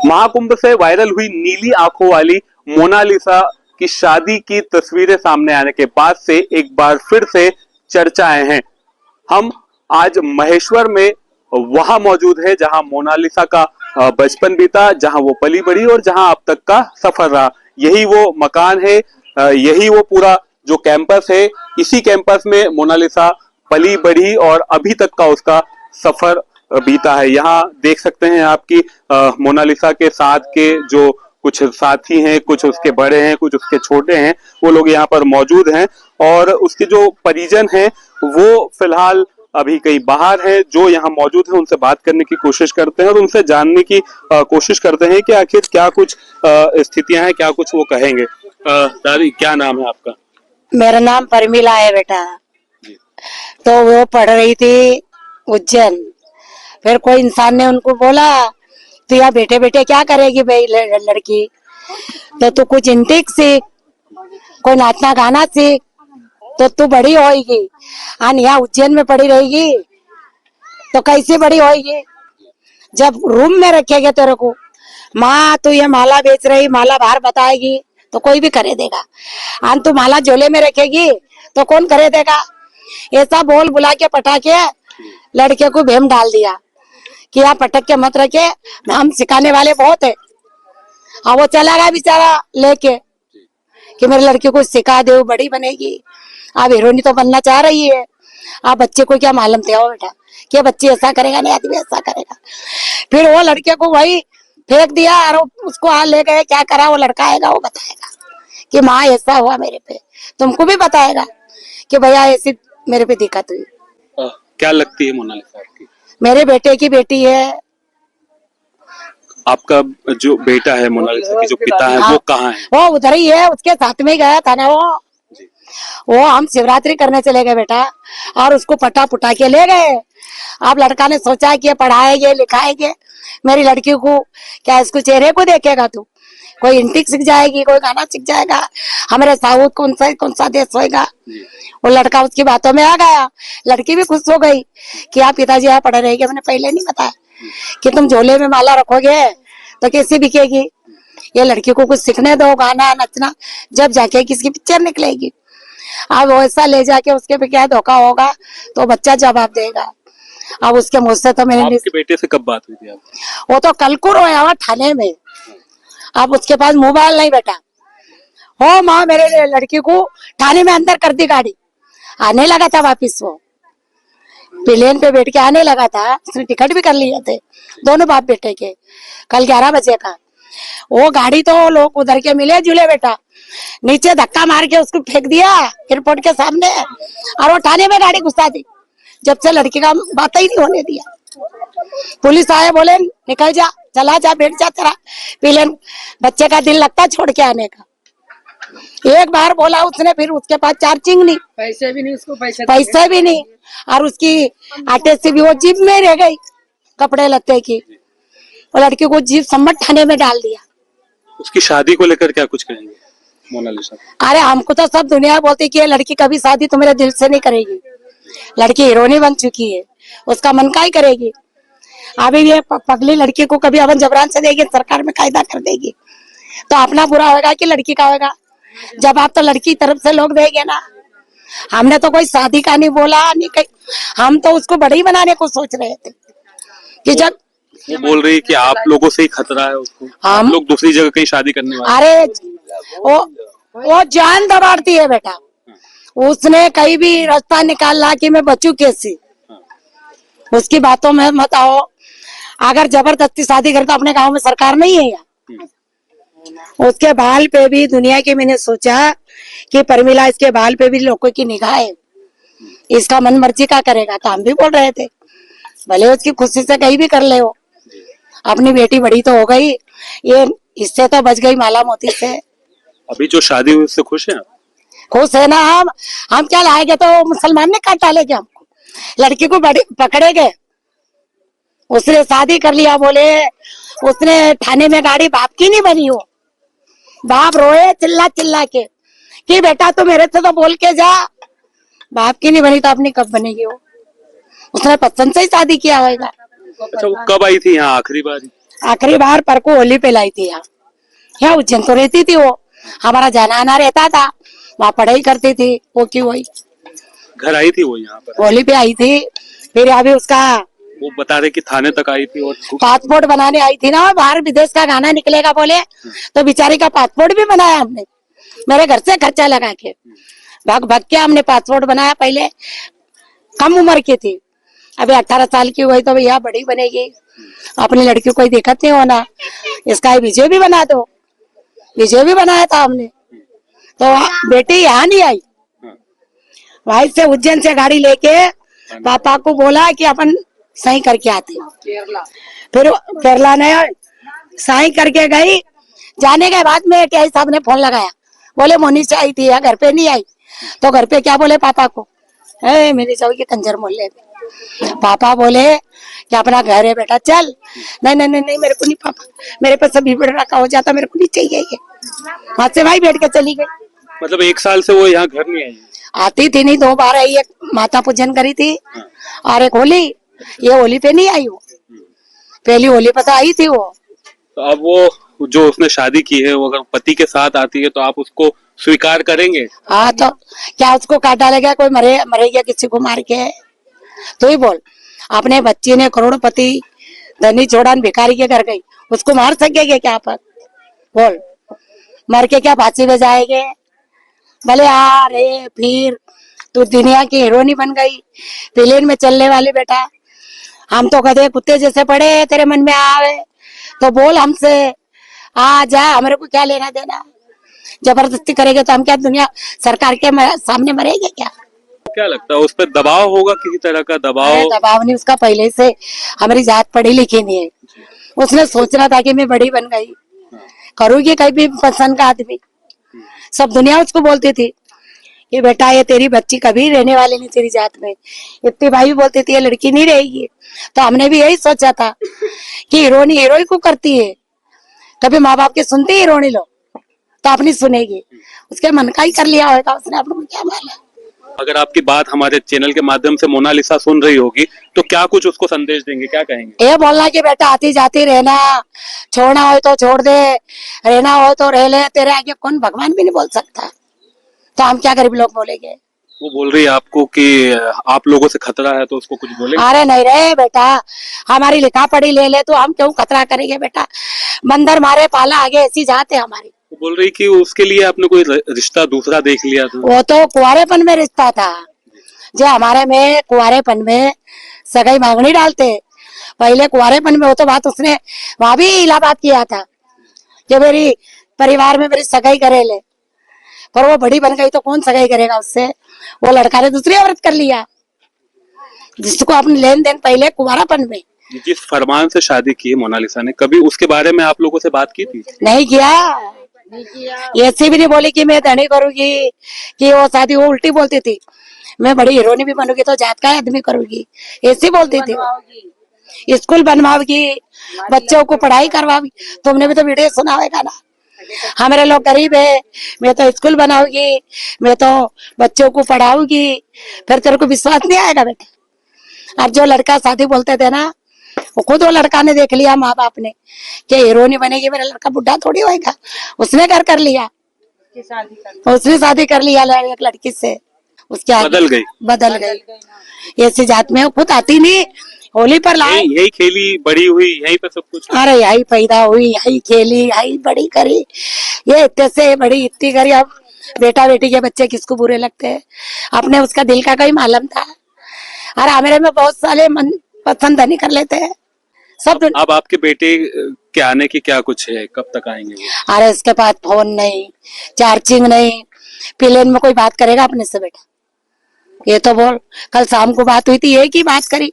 महाकुंभ से वायरल हुई नीली आंखों वाली मोनालिसा की शादी की तस्वीरें सामने आने के बाद से एक बार फिर से चर्चाएं हैं। हम आज महेश्वर में वहां मौजूद है जहां मोनालिसा का बचपन बीता, जहां वो पली बढ़ी और जहां अब तक का सफर रहा। यही वो मकान है, यही वो पूरा जो कैंपस है। इसी कैंपस में मोनालिसा पली बढ़ी और अभी तक का उसका सफर बीता है। यहाँ देख सकते हैं आपकी मोनालिसा के साथ के जो कुछ साथी हैं, कुछ उसके बड़े हैं, कुछ उसके छोटे हैं, वो लोग यहाँ पर मौजूद हैं और उसके जो परिजन हैं वो फिलहाल अभी कहीं बाहर है। जो यहाँ मौजूद है उनसे बात करने की कोशिश करते हैं और उनसे जानने की कोशिश करते हैं कि आखिर क्या कुछ स्थितियां हैं, क्या कुछ वो कहेंगे। दादी, क्या नाम है आपका? मेरा नाम परमिला है बेटा। तो वो पढ़ रही थी उज्जैन, फिर कोई इंसान ने उनको बोला तो या बेटे बेटे क्या करेगी भाई लड़की, तो तू कुछ इंटिक सीख, कोई नाचना गाना सीख, तो तू बड़ी होएगी। और यहाँ उज्जैन में पड़ी रहेगी तो कैसे बड़ी होएगी? जब रूम में रखेगे तेरे को, माँ तू ये माला बेच रही, माला बाहर बताएगी तो कोई भी करे देगा। और तू माला झोले में रखेगी तो कौन करे देगा? ऐसा बोल बुला के पटा के लड़के को भेम डाल दिया कि आप पटक के मत रखे, हम सिखाने वाले बहुत है। और वो चला गया बेचारा लेके कि मेरे लड़की को सिखा दे, बड़ी बनेगी। आप हीरोइनी तो बनना चाह रही है, आप बच्चे को क्या मालूम थे बेटा कि बच्चे ऐसा करेगा, नहीं आदमी ऐसा करेगा। फिर वो लड़के को वही फेंक दिया और उसको आ ले गए। क्या करा? वो लड़का आएगा वो बताएगा कि माँ ऐसा हुआ मेरे पे, तुमको भी बताएगा कि भैया ऐसी मेरे पे दिक्कत हुई। क्या लगती है मोनालिसा आपकी? मेरे बेटे की बेटी है। आपका जो बेटा है मोनालिसा की जो पिता है वो कहाँ है? वो उधर ही है, उसके साथ में गया था ना वो हम शिवरात्रि करने चले गए बेटा और उसको पटा पुटा के ले गए। अब लड़का ने सोचा कि पढ़ाएंगे लिखाएंगे मेरी लड़की को, क्या इसको चेहरे को देखेगा तू? कोई इंटिक सीख जाएगी, कोई गाना सीख जाएगा, हमारे साउथ कौन सा देश होएगा। वो लड़का उसकी बातों में आ गया। लड़की भी खुश हो गई कि आप पिताजी यहाँ पढ़ रहेंगे। मैंने पहले नहीं बताया कि तुम झोले में माला रखोगे तो कैसे बिकेगी? ये लड़की को कुछ सीखने दो, गाना नचना, जब जाके किसकी पिक्चर निकलेगी। अब वैसा ले जाके उसके पे क्या धोखा होगा तो बच्चा जवाब देगा। अब उसके मुझ से तो मैंने आपके बेटे से कब बात हुई थी आपकी? वो तो कल को रोया हुआ थाने में। अब उसके पास मोबाइल नहीं बेटा। हो माँ मेरे लड़की को थाने में अंदर कर दी गाड़ी। आने लगा था वापिस, वो प्लेन पे बैठ के आने लगा था। उसने टिकट भी कर लिए थे दोनों बाप बेटे के। कल 11 बजे का वो गाड़ी तो लोग उधर के मिले जुले बेटा, नीचे धक्का मार के उसको फेंक दिया एयरपोर्ट के सामने और वो थाने में गाड़ी घुसा दी। जब से लड़की का बात ही नहीं होने दिया। पुलिस आए, बोले निकल जा, चला जा, बैठ जा, तेरा प्लेन बच्चे का दिल लगता छोड़ के आने का। एक बार बोला उसने, फिर उसके पास चार्जिंग नहीं, पैसे भी नहीं, उसको पैसे भी नहीं। और उसकी आटे से भी वो जीप में रह गई कपड़े लत्ते की। वो लड़की को जीप सम्मत थाने में डाल दिया। उसकी शादी को लेकर क्या कुछ कहेंगे मोनालिसा? अरे हमको तो सब दुनिया बोलती कि ये लड़की कभी शादी तो मेरे दिल से नहीं करेगी। लड़की हीरोइनी बन चुकी है, उसका मन का ही करेगी। अभी ये पगली लड़की को कभी अवन जबरान से देगी, सरकार में कायदा कर देगी तो अपना बुरा होगा कि लड़की का होगा? जब आप तो लड़की तरफ से लोग देंगे ना। हमने तो कोई शादी का नहीं बोला, नहीं कहीं, हम तो उसको बड़ी बनाने को सोच रहे थे कि जब वो बोल रही है कि आप लोगों से ही खतरा है उसको, हम लोग दूसरी जगह कहीं शादी करने वाले। अरे वो जान दबाड़ती है बेटा। उसने कहीं भी रास्ता निकाला कि मैं बचूं कैसे, उसकी बातों में मत आओ। अगर जबरदस्ती शादी करता, अपने गांव में सरकार नहीं है यहाँ। उसके बाल पे भी दुनिया के मैंने सोचा कि परमिला इसके बाल पे भी लोगों की निगाह है, इसका मन मर्जी का करेगा। तो हम भी बोल रहे थे भले उसकी खुशी से कहीं भी कर ले, हो अपनी बेटी बड़ी तो हो गई, ये इससे तो बच गई माला मोती से। अभी जो शादी हुई उससे खुश है आप? खुश है ना। हम क्या लाएंगे तो मुसलमान ने काट डालेंगे हमको। लड़की को बड़ी पकड़े गए, उसने शादी कर लिया। बोले उसने थाने में गाड़ी बाप की नहीं बनी हो। बाप रोए चिल्ला चिल्ला के कि बेटा तू मेरे से तो बोल के जा, बाप की नहीं बनी तो अपनी कब बनेगी? वो उसने पसंद से ही शादी किया होगा। अच्छा, वो कब आई थी यहाँ आखिरी बार? आखिरी बार पर को होली पे लाई थी यहाँ उज्जैन तो रहती थी वो, हमारा जाना आना रहता था, वहाँ पढ़ाई करती थी वो की वही घर आई थी वो यहाँ पर? होली पे आई थी। फिर अभी उसका वो बता रहे कि थाने तक आई थी और पासपोर्ट बनाने आई थी ना, बाहर विदेश का गाना निकलेगा बोले, तो बेचारी का पासपोर्ट भी बनाया हमने, मेरे घर से खर्चा लगा के भाग भाग के हमने पासपोर्ट बनाया। पहले कम उम्र की थी, अभी 18 साल की हुई तो भैया बड़ी बनेगी, अपनी लड़की कोई दिक्कत नहीं होना, इसका विजय भी बना दो, विजय भी बनाया था हमने। तो बेटी यहाँ नहीं आई, वहीं से उज्जैन से गाड़ी लेके पापा को बोला कि अपन सही करके आते, फिर केरला ने सही करके गई। जाने के बाद में क्या साहब ने फोन लगाया, बोले मोनिशा आई थी, घर पे नहीं आई। तो घर पे क्या बोले पापा को, मेरी चौकी के कंजर मोहल्ले में। पापा बोले कि अपना घर है बेटा चल। नहीं नहीं नहीं, नहीं मेरे को नहीं पापा, मेरे पास सभी बेटा रखा हो जाता, मेरे को नहीं चाहिए ये। वहां से भाई बैठ के चली गई। मतलब 1 साल से वो यहाँ घर नहीं आई? आती थी नहीं, 2 बार आई, एक माता पूजन करी थी और एक होली, ये होली पे नहीं आई वो, पहली होली पे तो आई थी वो। तो अब वो जो उसने शादी की है वो अगर पति के साथ आती है तो आप उसको स्वीकार करेंगे? हाँ तो क्या उसको काट डालेगा कोई, मरेगा किसी को मार के? तो ही बोल, अपने बच्ची ने करोड़पति धनी छोड़ा भिखारी के घर गई, उसको मार सकेंगे क्या पर? बोल, मर के क्या फांसी में जाएंगे? भले आ रे फिर तू दुनिया की हीरोइनी बन गई, प्लेन में चलने वाली बेटा, हम तो गधे कुत्ते जैसे पड़े, तेरे मन में आवे तो बोल हमसे, आ जा, हमारे को क्या लेना देना? जबरदस्ती करेंगे तो हम क्या दुनिया सरकार के सामने मरेंगे क्या? क्या लगता है उस पर दबाव होगा, किसी तरह का दबाव? दबाव नहीं, उसका पहले से हमारी जात पढ़ी लिखी नहीं है, उसने सोचना था कि मैं बड़ी बन गई, करूंगी कहीं भी पसंद का आदमी। सब दुनिया उसको बोलती थी कि बेटा ये तेरी बच्ची कभी रहने वाली नहीं तेरी जात में, इतनी भाई बोलती थी ये लड़की नहीं रहेगी। तो हमने भी यही सोचा था कि हीरोइनी हीरोई को करती है, कभी माँ बाप की सुनती है हीरोइनी लोग तो अपनी सुनेगी, उसके मन का ही कर लिया होगा उसने, अपने को क्या मालूम। अगर आपकी बात हमारे चैनल के माध्यम से मोनालिसा सुन रही होगी तो क्या कुछ उसको संदेश देंगे, क्या कहेंगे? ये बोलना कि बेटा आती जाती रहना, छोड़ना हो तो छोड़ दे, रहना हो तो रह ले, तेरे आगे कौन भगवान भी नहीं बोल सकता, तो हम क्या गरीब लोग बोलेंगे? वो बोल रही है आपको कि आप लोगों से खतरा है तो उसको कुछ बोले? अरे नहीं रे बेटा, हमारी लिखा पढ़ी ले ले तो हम क्यों खतरा करेंगे बेटा, बंदर मारे पाला आगे ऐसी जात है हमारी। वो बोल रही कि उसके लिए आपने कोई रिश्ता दूसरा देख लिया था? वो तो कुंवारेपन में रिश्ता था, जो हमारे में कुंवारेपन में सगाई मांगनी डालते, पहले कुंवारेपन में वो तो बात उसने वहां भी इलाहाबाद किया था कि मेरी परिवार में मेरी सगाई करे ले, पर वो बड़ी बन गई तो कौन सगाई करेगा उससे? वो लड़का ने दूसरी औरत कर लिया, जिसको अपने लेन देन पहले कुंवारापन में। जिस फरमान से शादी की है मोनालिसा ने, कभी उसके बारे में आप लोगों से बात की थी? नहीं किया, ऐसी भी नहीं बोली कि मैं धनी करूंगी, कि वो शादी वो उल्टी बोलती थी, मैं बड़ी हीरोइनी भी बनूंगी तो जात का आदमी करूंगी, ऐसी बोलती थी। स्कूल बनवाओगी, बच्चों को पढ़ाई करवाओगी, तुमने भी तो वीडियो सुना होगा ना, हमारे लोग गरीब है, मैं तो स्कूल बनाऊंगी, मैं तो बच्चों को पढ़ाऊंगी, फिर तेरे को विश्वास नहीं आएगा बेटा। अब जो लड़का शादी बोलते थे ना, वो खुद वो लड़का ने देख लिया माँ बाप ने कि हीरोइनी बनेगी, मेरा लड़का बुढ़ा थोड़ी होएगा, उसने घर कर लिया, उसने शादी कर लिया एक लड़की से, उसके बदल गई ऐसी जात में। खुद आती नहीं, होली पर लाए, यही खेली बड़ी हुई, यहीं पे सब कुछ, अरे यही पैदा हुई, यही खेली, यही बड़ी करी, ये इतने से बड़ी इतनी करी। अब बेटा बेटी के बच्चे किसको बुरे लगते हैं, अपने उसका दिल का कोई मालूम था। अरे हमारे में बहुत सारे मन पसंद नहीं कर लेते हैं सब। अब आपके बेटे के आने की क्या कुछ है, कब तक आएंगे वो? अरे इसके पास फोन नहीं, चार्जिंग नहीं, प्लेन में कोई बात करेगा अपने से बेटा? ये तो बोल, कल शाम को बात हुई थी, एक ही बात करी,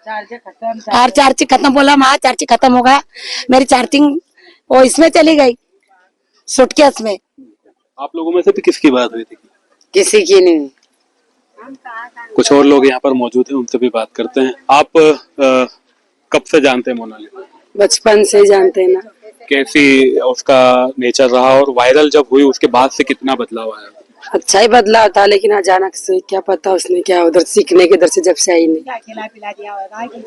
और चार्जिंग खत्म, बोला माँ चार्जिंग खत्म होगा, मेरी चार्जिंग वो इसमें चली गई, सूटकेस में। आप लोगों में से भी किसकी बात हुई थी? किसी की नहीं। कुछ और लोग यहाँ पर मौजूद हैं, उनसे भी बात करते हैं। आप कब से जानते हैं मोनालिसा? बचपन से जानते हैं ना। कैसी उसका नेचर रहा, और वायरल जब हुई उसके बाद से कितना बदलाव आया? अच्छा ही बदलाव था, लेकिन अचानक से क्या पता उसने क्या उधर सीखने के, इधर से जब से आई नहीं,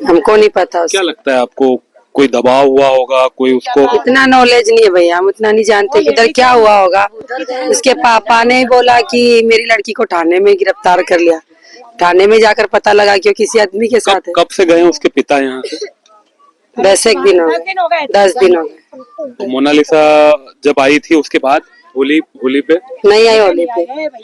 हमको नहीं पता। क्या लगता है आपको, कोई दबाव हुआ होगा, कोई उसको इतना नॉलेज नहीं है भैया, हम उतना नहीं जानते कि उधर क्या हुआ होगा। उसके पापा ने बोला कि मेरी लड़की को थाने में गिरफ्तार कर लिया। थाने में जाकर पता लगा कि वो किसी आदमी के साथ है। कब से गए हैं उसके पिता यहाँ से? वैसे एक दिन हो गए, 10 दिन हो गए। तो मोनालिसा जब आई थी उसके बाद होली पे नहीं आई होली पे।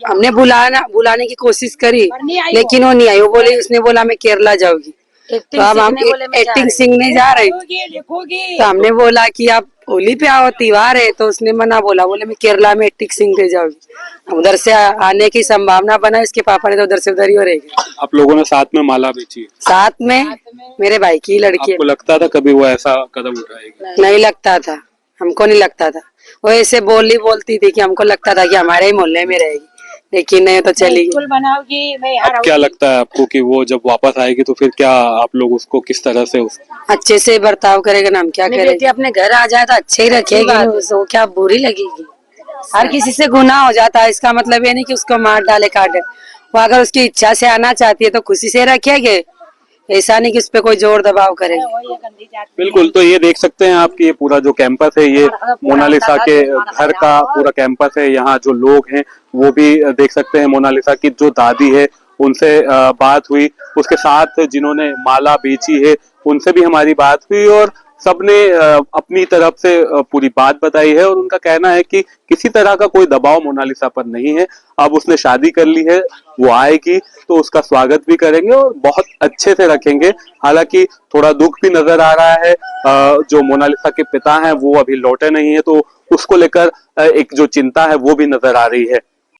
हमने बुलाने की कोशिश करी, लेकिन वो नहीं आई। वो बोली, उसने बोला मैं केरला जाऊंगी। तो अब हम एक्टिंग सीखने जा रहे, तो हमने बोला कि आप होली पे आओ, त्योहार है। तो उसने मना बोला, बोले मैं केरला में एक्टिंग सीखने जाऊंगी। उधर से आने की संभावना बना, इसके पापा ने तो उधर से उधर ही हो रहेगी। आप लोगों ने साथ में माला बेची है? साथ में मेरे भाई की लड़की है। आपको लगता था कभी वो ऐसा कदम उठाएगी? नहीं लगता था, हमको नहीं लगता था। वो ऐसे बोलती थी कि हमको लगता था कि हमारे ही मोहल्ले में रहेगी, लेकिन नहीं तो चली गई। बनाओगी मैं अब क्या लगता है आपको कि वो जब वापस आएगी तो फिर क्या आप लोग उसको किस तरह से अच्छे से बर्ताव करेगा ना, हम क्या करेंगे। अपने घर आ जाए तो अच्छे ही रखेगी, उसको क्या बुरी लगेगी। हर किसी से गुनाह हो जाता है, इसका मतलब ये नहीं कि उसको मार डाले काटे। वो अगर उसकी इच्छा से आना चाहती है तो खुशी से रखेंगे, ऐसा नहीं कि उस पर कोई जोर दबाव करेंगे। बिल्कुल। तो ये देख सकते हैं आप कि ये पूरा जो कैंपस है, ये मोनालिसा के घर का पूरा कैंपस है। यहाँ जो लोग हैं वो भी देख सकते हैं। मोनालिसा की जो दादी है उनसे बात हुई, उसके साथ जिन्होंने माला बेची है उनसे भी हमारी बात हुई, और सबने अपनी तरफ से पूरी बात बताई है। और उनका कहना है कि किसी तरह का कोई दबाव मोनालिसा पर नहीं है। अब उसने शादी कर ली है, वो आएगी तो उसका स्वागत भी करेंगे और बहुत अच्छे से रखेंगे। हालांकि थोड़ा दुख भी नजर आ रहा है, जो मोनालिसा के पिता हैं वो अभी लौटे नहीं है, तो उसको लेकर एक जो चिंता है वो भी नजर आ रही है।